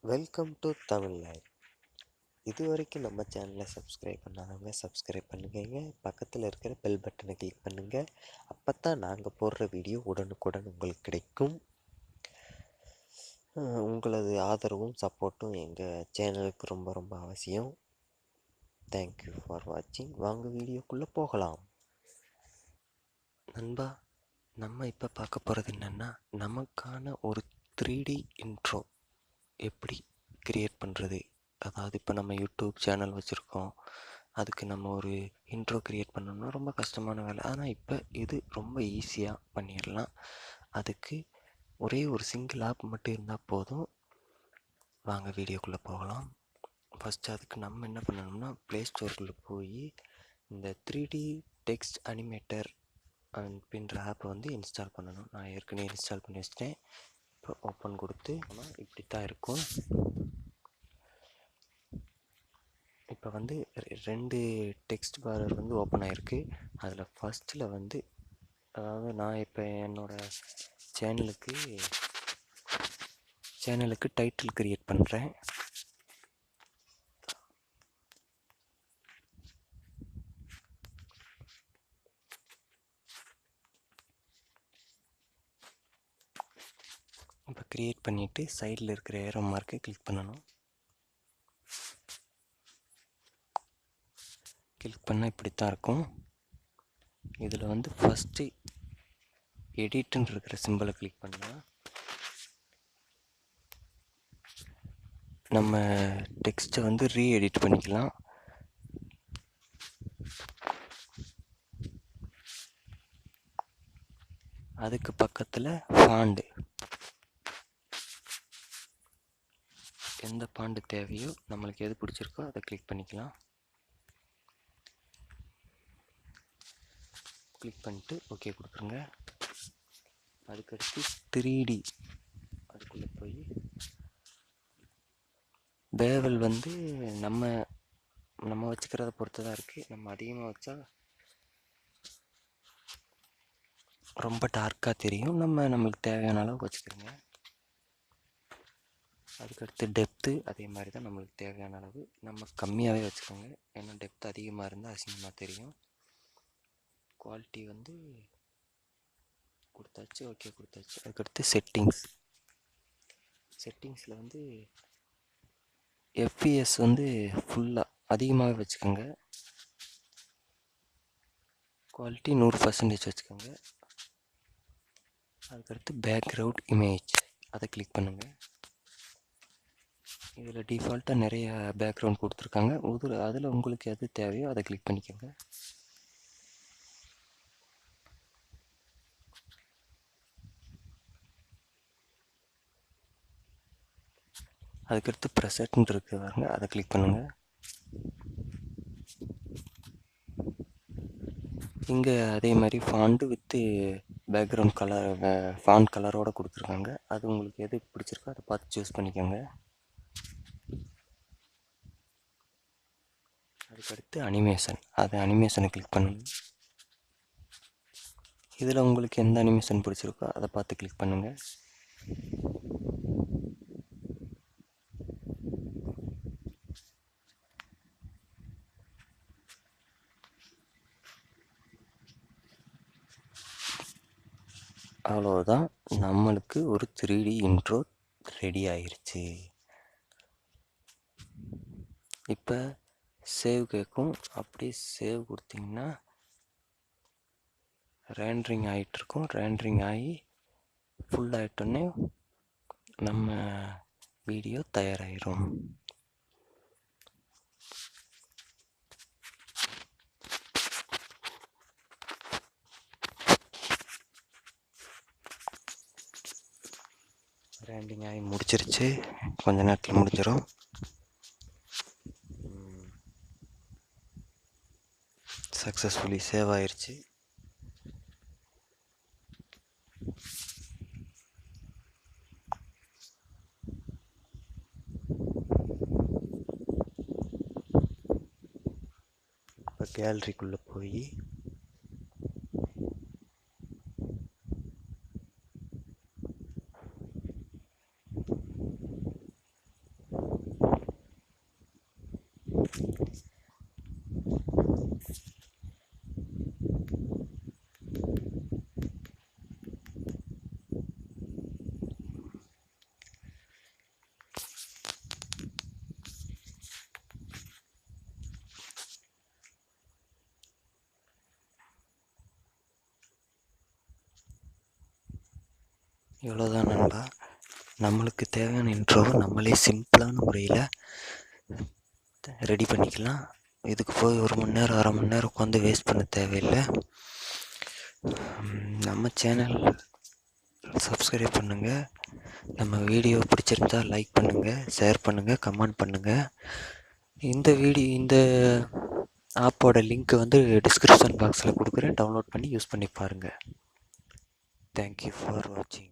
Welcome to Tamil live. இது வரைக்கும் நம்ம சேனலை சப்ஸ்கிரைப் பண்ணாதவங்க சப்ஸ்கிரைப் பண்ணுங்க. பக்கத்தில் இருக்கிற பெல் பட்டனை கிளிக் பண்ணுங்கள். அப்போ தான் நாங்கள் போடுற வீடியோ உடனுக்குடன் உங்களுக்கு கிடைக்கும். உங்களது ஆதரவும் சப்போர்ட்டும் எங்கள் சேனலுக்கு ரொம்ப ரொம்ப அவசியம். தேங்க்யூ ஃபார் வாட்சிங். வாங்க வீடியோக்குள்ளே போகலாம். நண்பா, நம்ம இப்போ பார்க்க போகிறது என்னென்னா, நமக்கான ஒரு 3D இன்ட்ரோ எப்படி கிரியேட் பண்ணுறது. அதாவது இப்போ நம்ம யூடியூப் சேனல் வச்சுருக்கோம், அதுக்கு நம்ம ஒரு இன்ட்ரோ கிரியேட் பண்ணோம்னா ரொம்ப கஷ்டமான வேலை. ஆனால் இப்போ இது ரொம்ப ஈஸியாக பண்ணிடலாம். அதுக்கு ஒரே ஒரு சிங்கிள் ஆப் மட்டும் இருந்தால் போதும். வாங்க வீடியோக்குள்ளே போகலாம். ஃபஸ்ட்டு அதுக்கு நம்ம என்ன பண்ணணும்னா, ப்ளே ஸ்டோருக்குள்ளே போய் இந்த 3D டெக்ஸ்ட் அனிமேட்டர் அப்படின்ற ஆப்பை வந்து இன்ஸ்டால் பண்ணணும். நான் ஏற்கனவே இன்ஸ்டால் பண்ணி வச்சிட்டேன். இப்போ ஓப்பன் கொடுத்து இப்படி தான் இருக்கும். இப்போ வந்து 2 டெக்ஸ்ட் பார் வந்து ஓப்பன் ஆகிருக்கு. அதில் ஃபஸ்ட்டில் வந்து, அதாவது நான் இப்போ என்னோடய சேனலுக்கு டைட்டில் கிரியேட் பண்ணுறேன். இப்போ கிரியேட் பண்ணிவிட்டு சைடில் இருக்கிற ஏரோ மார்க்கை கிளிக் பண்ணணும். கிளிக் பண்ணால் இப்படி தான் இருக்கும். இதில் வந்து ஃபஸ்ட்டு எடிட்டுன்னு இருக்கிற சிம்பிளை கிளிக் பண்ணால் நம்ம டெக்ஸ்ட்டை வந்து ரீஎடிட் பண்ணிக்கலாம். அதுக்கு பக்கத்தில் ஃபாண்டு, எந்த ஃபாண்டு தேவையோ நம்மளுக்கு எது பிடிச்சிருக்கோ அதை கிளிக் பண்ணிக்கலாம். கிளிக் பண்ணிட்டு ஓகே கொடுத்துருங்க. அதுக்கடுத்து 3D அதுக்குள்ளே போய் பேவல் வந்து நம்ம வச்சுக்கிறத பொறுத்து தான் இருக்குது. நம்ம அதிகமாக வச்சா ரொம்ப டார்க்காக தெரியும். நம்மளுக்கு தேவையான அளவு வச்சுக்கிறோங்க. அதுக்கடுத்து டெப்த்து அதே மாதிரி தான், நம்மளுக்கு தேவையான அளவு நம்ம கம்மியாகவே வச்சுக்கோங்க. ஏன்னா டெப்த் அதிகமாக இருந்தால் அசிங்கமாக தெரியும். குவாலிட்டி வந்து கொடுத்தாச்சு, ஓகே கொடுத்தாச்சு. அதுக்கடுத்து செட்டிங்ஸில் வந்து எஃப்பிஎஸ் வந்து ஃபுல்லாக அதிகமாகவே வச்சுக்கோங்க. குவாலிட்டி 100% வச்சுக்கோங்க. அதுக்கடுத்து பேக்ரவுண்ட் இமேஜ் அதை கிளிக் பண்ணுங்கள். இதில் டிஃபால்ட்டாக நிறைய பேக்ரவுண்ட் கொடுத்துருக்காங்க. அதில் உங்களுக்கு எது தேவையோ அதை கிளிக் பண்ணிக்கோங்க. அதுக்கடுத்து ப்ரெசென்ட் இருக்குது பாருங்க, அதை கிளிக் பண்ணுங்கள். இங்கே அதே மாதிரி font with background colour, font கலரோடு கொடுத்துருக்காங்க. அது உங்களுக்கு எது பிடிச்சிருக்கோ அதை பார்த்து சூஸ் பண்ணிக்கோங்க. அதுக்கடுத்து அனிமேஷனை கிளிக் பண்ணுங்கள். இதில் உங்களுக்கு எந்த அனிமேஷன் பிடிச்சிருக்கோ அதை பார்த்து கிளிக் பண்ணுங்கள். அவ்வளோதான், நம்மளுக்கு ஒரு 3D இன்ட்ரோ ரெடி ஆயிடுச்சு. இப்போ சேவ் கேட்கும். அப்படியே சேவ் கொடுத்தீங்கன்னா ரேண்டரிங் ஆகிட்டுருக்கும். ரேண்டரிங் ஆகி ஃபுல் ஆகிட்டோன்னே நம்ம வீடியோ தயாராகிடும். ரேண்டிங் ஆகி முடிச்சிருச்சு. கொஞ்ச நேரத்தில் முடிஞ்சிடும். சக்ஸஸ்ஃபுல்லி சேவ் ஆயிடுச்சு. இப்போ கேலரிக்குள்ளே போய் இவ்வளோதான் நண்பா. நம்மளுக்கு தேவையான இன்ட்ரோவை நம்மளே சிம்பிளான முறையில் ரெடி பண்ணிக்கலாம். இதுக்கு போய் 1 மணி நேரம் 1/2 மணி நேரம் உட்காந்து வேஸ்ட் பண்ண தேவையில்லை. நம்ம சேனல் சப்ஸ்கிரைப் பண்ணுங்கள். நம்ம வீடியோ பிடிச்சிருந்தா லைக் பண்ணுங்கள், ஷேர் பண்ணுங்கள், கமெண்ட் பண்ணுங்கள். இந்த ஆப்போட லிங்க் வந்து டிஸ்கிரிப்ஷன் பாக்ஸில் கொடுக்குறேன். டவுன்லோட் பண்ணி யூஸ் பண்ணி பாருங்கள். தேங்க்யூ ஃபார் வாட்சிங்.